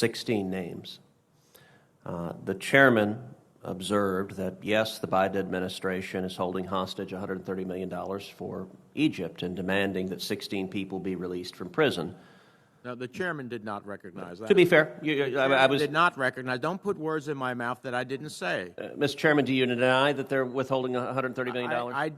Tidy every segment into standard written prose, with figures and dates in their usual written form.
16 names. The chairman observed that, yes, the Biden administration is holding hostage $130 million for Egypt and demanding that 16 people be released from prison. No, the chairman did not recognize that. To be fair, I did not recognize. Don't put words in my mouth that I didn't say. Mr. Chairman, do you deny that they're withholding $130 million?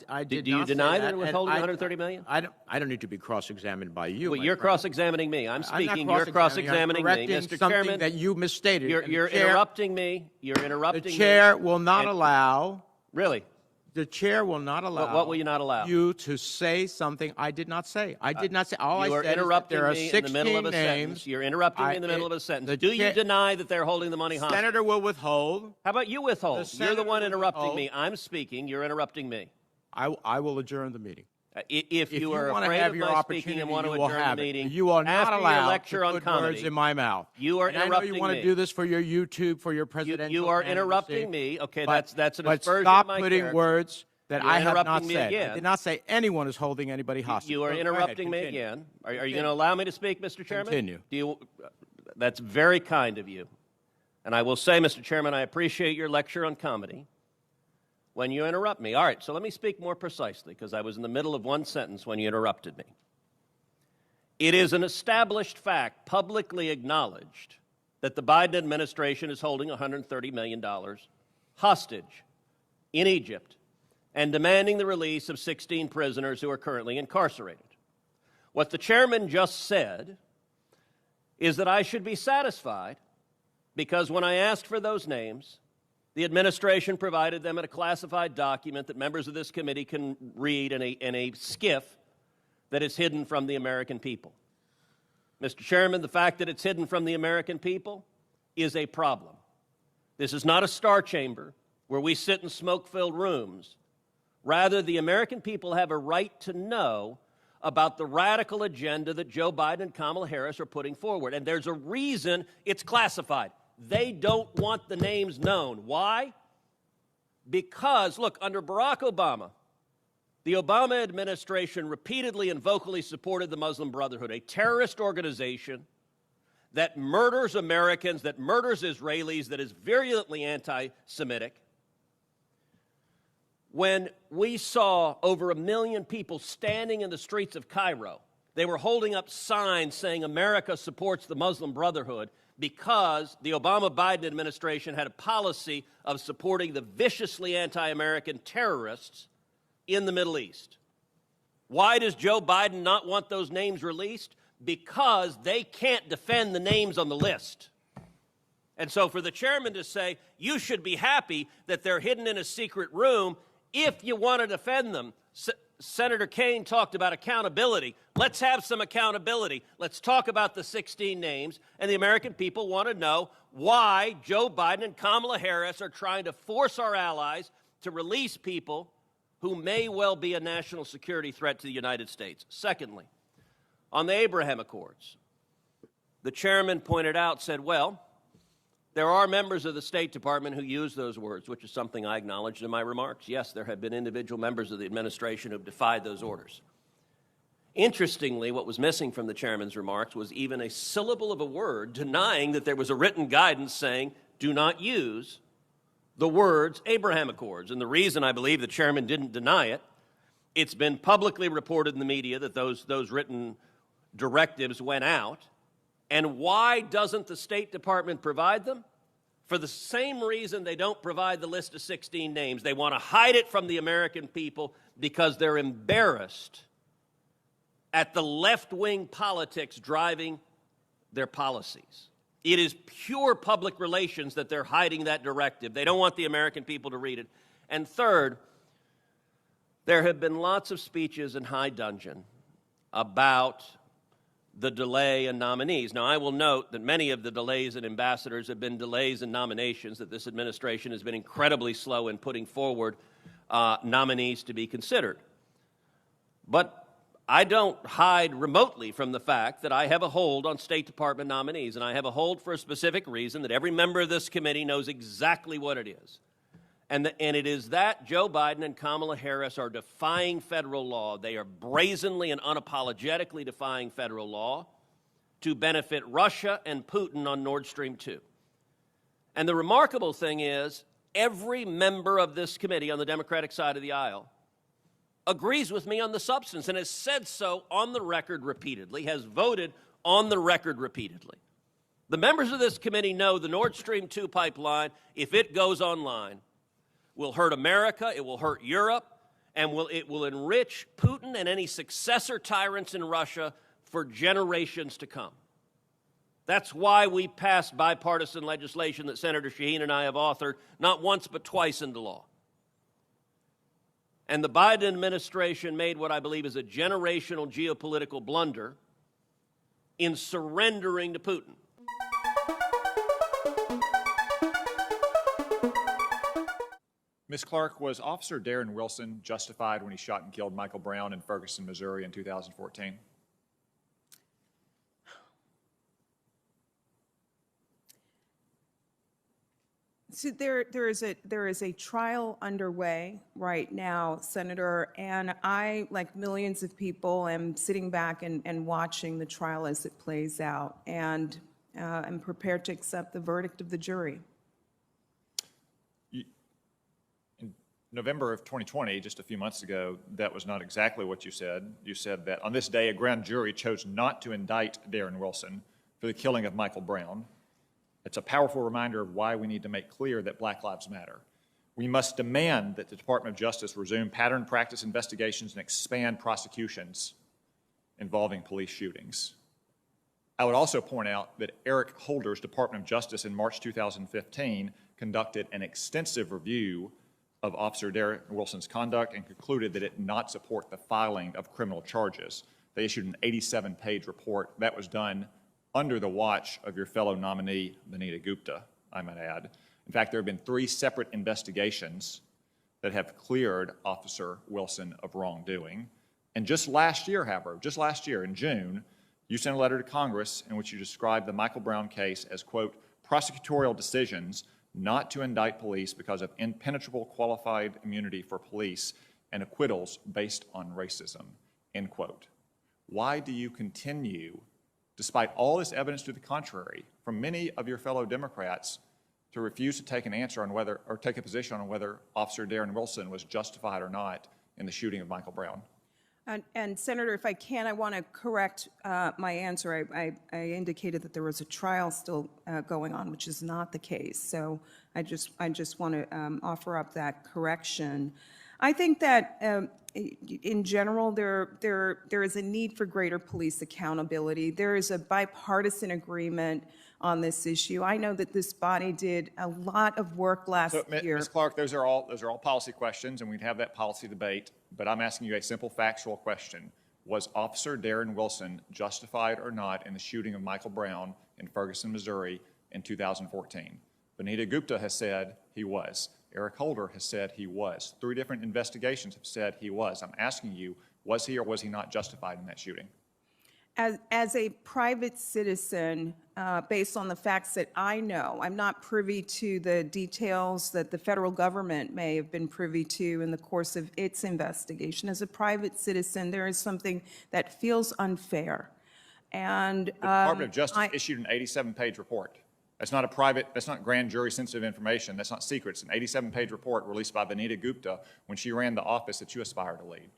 I did do you not deny say that they're withholding $130 million? I don't need to be cross-examined by you. Well, you're cross-examining me. I'm speaking. You're cross-examining me, Mr. Something Chairman. That you misstated. You're interrupting me. You're interrupting me. The chair will not allow. Really? The chair will not allow. What will you not allow? You to say something I did not say. I did not say. All I said is that there are 16 names. In the middle of a sentence. You're interrupting me in the middle of a sentence. Do you deny that they're holding the money hostage? Senator will withhold. How about you withhold? You're the one interrupting me. I'm speaking. You're interrupting me. I will adjourn the meeting. If you are afraid of my speaking and want to adjourn the meeting, you are not allowed to put words in my mouth. You are interrupting me. I know you want to do this for your YouTube, for your presidential. You are interrupting me. Okay, that's an aspersion of my character. But stop putting words that I have not said. Again. I did not say anyone is holding anybody hostage. You are interrupting me again. Are you going to allow me to speak, Mr. Chairman? Continue. That's very kind of you. And I will say, Mr. Chairman, I appreciate your lecture on comedy when you interrupt me. All right, so let me speak more precisely, because I was in the middle of one sentence when you interrupted me. It is an established fact, publicly acknowledged, that the Biden administration is holding $130 million hostage in Egypt and demanding the release of 16 prisoners who are currently incarcerated. What the chairman just said is that I should be satisfied because when I asked for those names, the administration provided them in a classified document that members of this committee can read in a skiff that is hidden from the American people. Mr. Chairman, the fact that it's hidden from the American people is a problem. This is not a star chamber where we sit in smoke-filled rooms. Rather, the American people have a right to know about the radical agenda that Joe Biden and Kamala Harris are putting forward. And there's a reason it's classified. They don't want the names known. Why? Because, look, under Barack Obama, the Obama administration repeatedly and vocally supported the Muslim Brotherhood, a terrorist organization that murders Americans, that murders Israelis, that is virulently anti-Semitic. When we saw over 1 million people standing in the streets of Cairo, they were holding up signs saying America supports the Muslim Brotherhood because the Obama-Biden administration had a policy of supporting the viciously anti-American terrorists in the Middle East. Why does Joe Biden not want those names released? Because they can't defend the names on the list. And so for the chairman to say, you should be happy that they're hidden in a secret room if you want to defend them. Senator Kaine talked about accountability. Let's have some accountability. Let's talk about the 16 names, and the American people want to know why Joe Biden and Kamala Harris are trying to force our allies to release people who may well be a national security threat to the United States. Secondly, on the Abraham Accords, the chairman pointed out, said, well, there are members of the State Department who use those words, which is something I acknowledged in my remarks. Yes, there have been individual members of the administration who have defied those orders. Interestingly, what was missing from the chairman's remarks was even a syllable of a word denying that there was a written guidance saying, do not use the words Abraham Accords. And the reason I believe the chairman didn't deny it, it's been publicly reported in the media that those written directives went out. And why doesn't the State Department provide them? For the same reason they don't provide the list of 16 names. They want to hide it from the American people because they're embarrassed at the left-wing politics driving their policies. It is pure public relations that they're hiding that directive. They don't want the American people to read it. And third, there have been lots of speeches in high dudgeon about the delay in nominees. Now, I will note that many of the delays in ambassadors have been delays in nominations, that this administration has been incredibly slow in putting forward nominees to be considered. But I don't hide remotely from the fact that I have a hold on State Department nominees, and I have a hold for a specific reason that every member of this committee knows exactly what it is. And it is that Joe Biden and Kamala Harris are defying federal law. They are brazenly and unapologetically defying federal law. to benefit Russia and Putin on Nord Stream 2. And the remarkable thing is, every member of this committee on the Democratic side of the aisle agrees with me on the substance and has said so on the record repeatedly, has voted on the record repeatedly. The members of this committee know the Nord Stream 2 pipeline, if it goes online, will hurt America, it will hurt Europe, and it will enrich Putin and any successor tyrants in Russia for generations to come. That's why we passed bipartisan legislation that Senator Shaheen and I have authored, not once but twice into law. And the Biden administration made what I believe is a generational geopolitical blunder in surrendering to Putin. Ms. Clark, was Officer Darren Wilson justified when he shot and killed Michael Brown in Ferguson, Missouri in 2014? So there is a trial underway right now, Senator, and I, like millions of people, am sitting back and watching the trial as it plays out, and I'm prepared to accept the verdict of the jury. In November of 2020, just a few months ago, that was not exactly what you said. You said that on this day, a grand jury chose not to indict Darren Wilson for the killing of Michael Brown. It's a powerful reminder of why we need to make clear that Black Lives Matter. We must demand that the Department of Justice resume pattern practice investigations and expand prosecutions involving police shootings. I would also point out that Eric Holder's Department of Justice in March 2015 conducted an extensive review of Officer Darren Wilson's conduct and concluded that it did not support the filing of criminal charges. They issued an 87-page report that was done under the watch of your fellow nominee, Vanita Gupta, I might add. In fact, there have been 3 separate investigations that have cleared Officer Wilson of wrongdoing. And just last year, however, just last year in June, you sent a letter to Congress in which you described the Michael Brown case as, quote, prosecutorial decisions not to indict police because of impenetrable qualified immunity for police and acquittals based on racism, end quote. Why do you continue, despite all this evidence to the contrary from many of your fellow Democrats, to refuse to take an answer on whether, or take a position on whether Officer Darren Wilson was justified or not in the shooting of Michael Brown? And Senator, if I can, I want to correct my answer. I indicated that there was a trial still going on, which is not the case. So I just want to offer up that correction. I think that in general, there is a need for greater police accountability. There is a bipartisan agreement on this issue. I know that this body did a lot of work last year. Ms. Clark, those are all policy questions, and we'd have that policy debate. But I'm asking you a simple factual question. Was Officer Darren Wilson justified or not in the shooting of Michael Brown in Ferguson, Missouri in 2014? Vanita Gupta has said he was. Eric Holder has said he was. 3 different investigations have said he was. I'm asking you, was he or was he not justified in that shooting? As a private citizen, based on the facts that I know, I'm not privy to the details that the federal government may have been privy to in the course of its investigation. As a private citizen, there is something that feels unfair. And the Department of Justice issued an 87-page report. That's not that's not grand jury sensitive information. That's not secret. It's an 87-page report released by Vanita Gupta when she ran the office that you aspire to lead.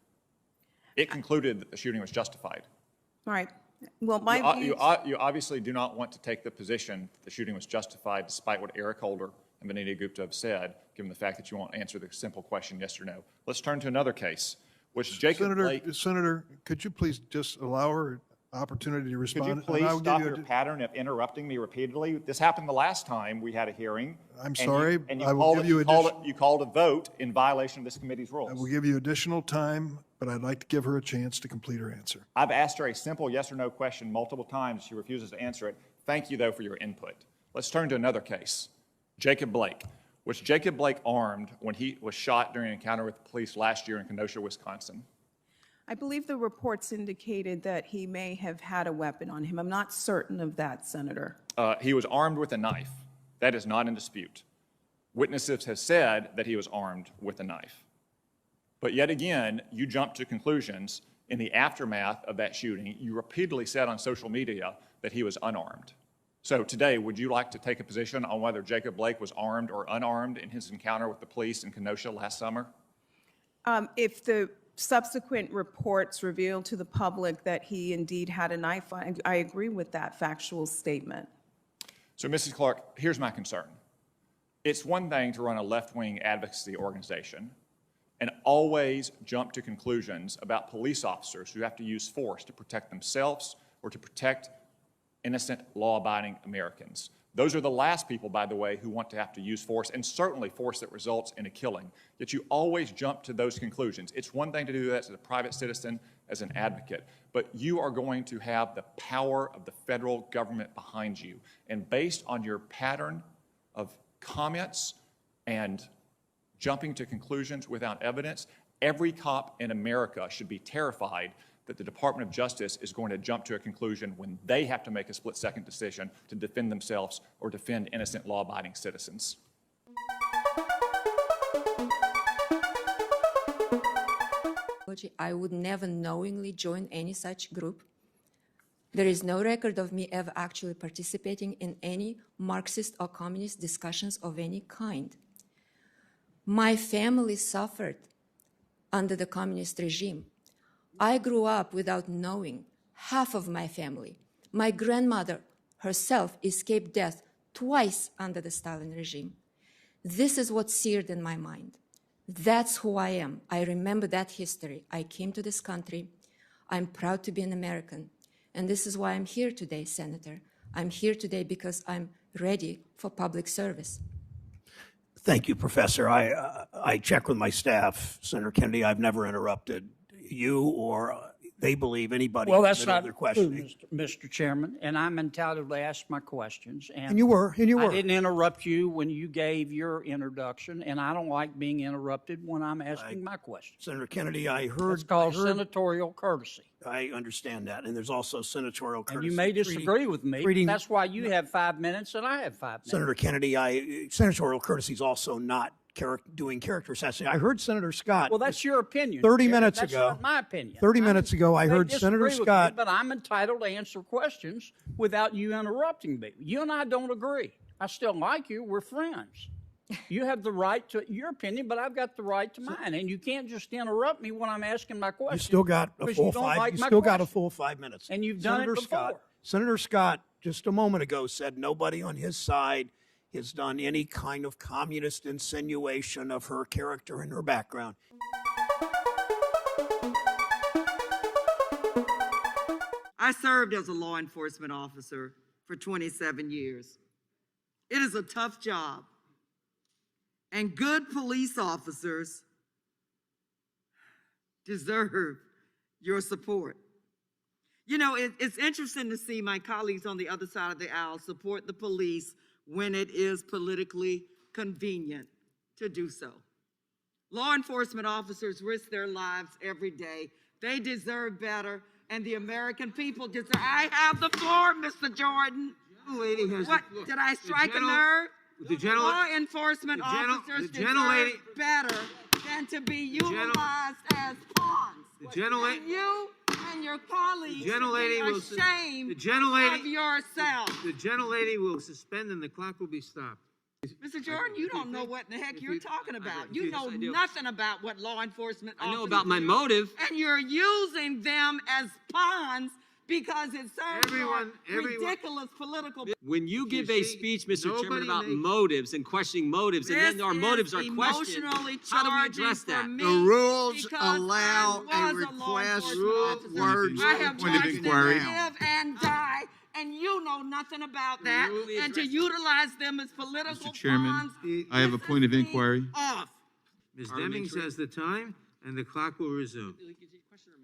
It concluded that the shooting was justified. All right. Well, you obviously do not want to take the position that the shooting was justified, despite what Eric Holder and Vanita Gupta have said, given the fact that you won't answer the simple question yes or no. Let's turn to another case, which Jacob Blake. Senator, could you please just allow her opportunity to respond? Could you please stop your pattern of interrupting me repeatedly? This happened the last time we had a hearing. I'm sorry. You called a vote in violation of this committee's rules. I will give you additional time, but I'd like to give her a chance to complete her answer. I've asked her a simple yes or no question multiple times. She refuses to answer it. Thank you, though, for your input. Let's turn to another case, Jacob Blake. Was Jacob Blake armed when he was shot during an encounter with the police last year in Kenosha, Wisconsin? I believe the reports indicated that he may have had a weapon on him. I'm not certain of that, Senator. He was armed with a knife. That is not in dispute. Witnesses have said that he was armed with a knife. But yet again, you jump to conclusions in the aftermath of that shooting, you repeatedly said on social media that he was unarmed. So today, would you like to take a position on whether Jacob Blake was armed or unarmed in his encounter with the police in Kenosha last summer? If the subsequent reports revealed to the public that he indeed had a knife, I agree with that factual statement. So, Mrs. Clark, here's my concern. It's one thing to run a left-wing advocacy organization and always jump to conclusions about police officers who have to use force to protect themselves or to protect innocent, law-abiding Americans. Those are the last people, by the way, who want to have to use force, and certainly force that results in a killing. Yet you always jump to those conclusions. It's one thing to do that as a private citizen, as an advocate, but you are going to have the power of the federal government behind you. And based on your pattern of comments and jumping to conclusions without evidence, every cop in America should be terrified that the Department of Justice is going to jump to a conclusion when they have to make a split-second decision to defend themselves or defend innocent, law-abiding citizens. I would never knowingly join any such group. There is no record of me ever actually participating in any Marxist or communist discussions of any kind. My family suffered under the communist regime. I grew up without knowing half of my family. My grandmother herself escaped death twice under the Stalin regime. This is what's seared in my mind. That's who I am. I remember that history. I came to this country. I'm proud to be an American. And this is why I'm here today, Senator. I'm here today because I'm ready for public service. Thank you, Professor. I checked with my staff, Senator Kennedy. I've never interrupted you or they believe anybody. Well, that's not their true, questioning. Mr. Chairman, and I'm entitled to ask my questions. And you were. I didn't interrupt you when you gave your introduction, and I don't like being interrupted when I'm asking my questions. Senator Kennedy, I heard. It's called senatorial coursenatorial. I understand that, and there's also senatorial courtesy. And you may disagree with me. But that's why you have 5 minutes and I have 5 minutes. Senator Kennedy, senatorial courtesy is also not doing character assassination. I heard Senator Scott. Well, that's your opinion. 30 minutes that's ago. Not my opinion. 30 minutes ago, I heard Senator Scott. But I'm entitled to answer questions without you interrupting me. You and I don't agree. I still like you. We're friends. You have the right to your opinion, but I've got the right to mine. And you can't just interrupt me when I'm asking my question. You still got a full five. You still got a full 5 minutes. And you've done Senator it before. Senator Scott just a moment ago said nobody on his side has done any kind of communist insinuation of her character and her background. I served as a law enforcement officer for 27 years. It is a tough job, and good police officers deserve your support. You know, it's interesting to see my colleagues on the other side of the aisle support the police when it is politically convenient to do so. Law enforcement officers risk their lives every day. They deserve better, and the American people deserve. I have the floor, Mr. Jordan. Lady has what, the floor. Did I strike a nerve? Law enforcement officers deserve better than to be utilized as pawns. And you and your colleagues should be ashamed of yourself. The gentlelady will suspend and the clock will be stopped. Mr. Jordan, you don't know what in the heck you're talking about. You know nothing about what law enforcement officers I know about my motive. And you're using them as pawns because it serves ridiculous political. When you give a speech, Mr. Chairman, about motives and questioning motives, and then our motives are questioned, how do we address that? The rules allow a request of words. I have watched them live and die, and you know nothing about that. And to utilize them as political Mr. Chairman, I have a point of inquiry. Ms. Demings has the time, and the clock will resume.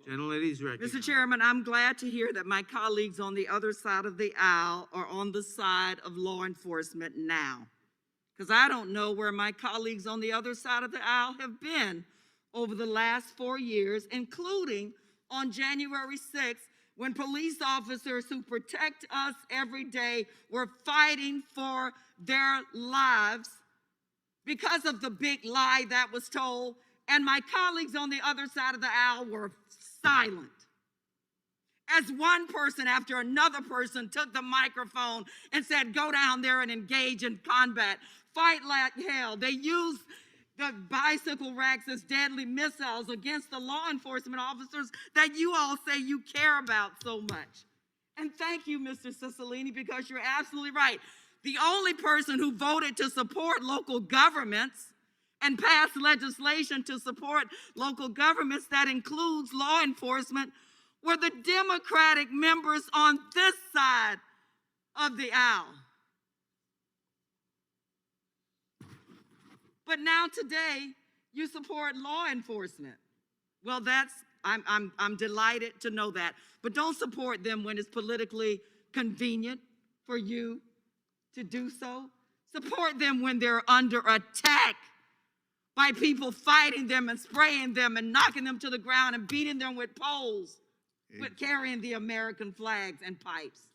Gentlelady's recognized. Mr. Chairman, I'm glad to hear that my colleagues on the other side of the aisle are on the side of law enforcement now. Because I don't know where my colleagues on the other side of the aisle have been over the last 4 years, including on January 6th, when police officers who protect us every day were fighting for their lives because of the big lie that was told. And my colleagues on the other side of the aisle were silent. As one person after another person took the microphone and said, go down there and engage in combat, fight like hell. They used the bicycle racks as deadly missiles against the law enforcement officers that you all say you care about so much. And thank you, Mr. Cicilline, because you're absolutely right. The only person who voted to support local governments and pass legislation to support local governments that includes law enforcement were the Democratic members on this side of the aisle. But now today, you support law enforcement. Well, I'm delighted to know that. But don't support them when it's politically convenient for you to do so. Support them when they're under attack by people fighting them and spraying them and knocking them to the ground and beating them with poles, with carrying the American flags and pipes.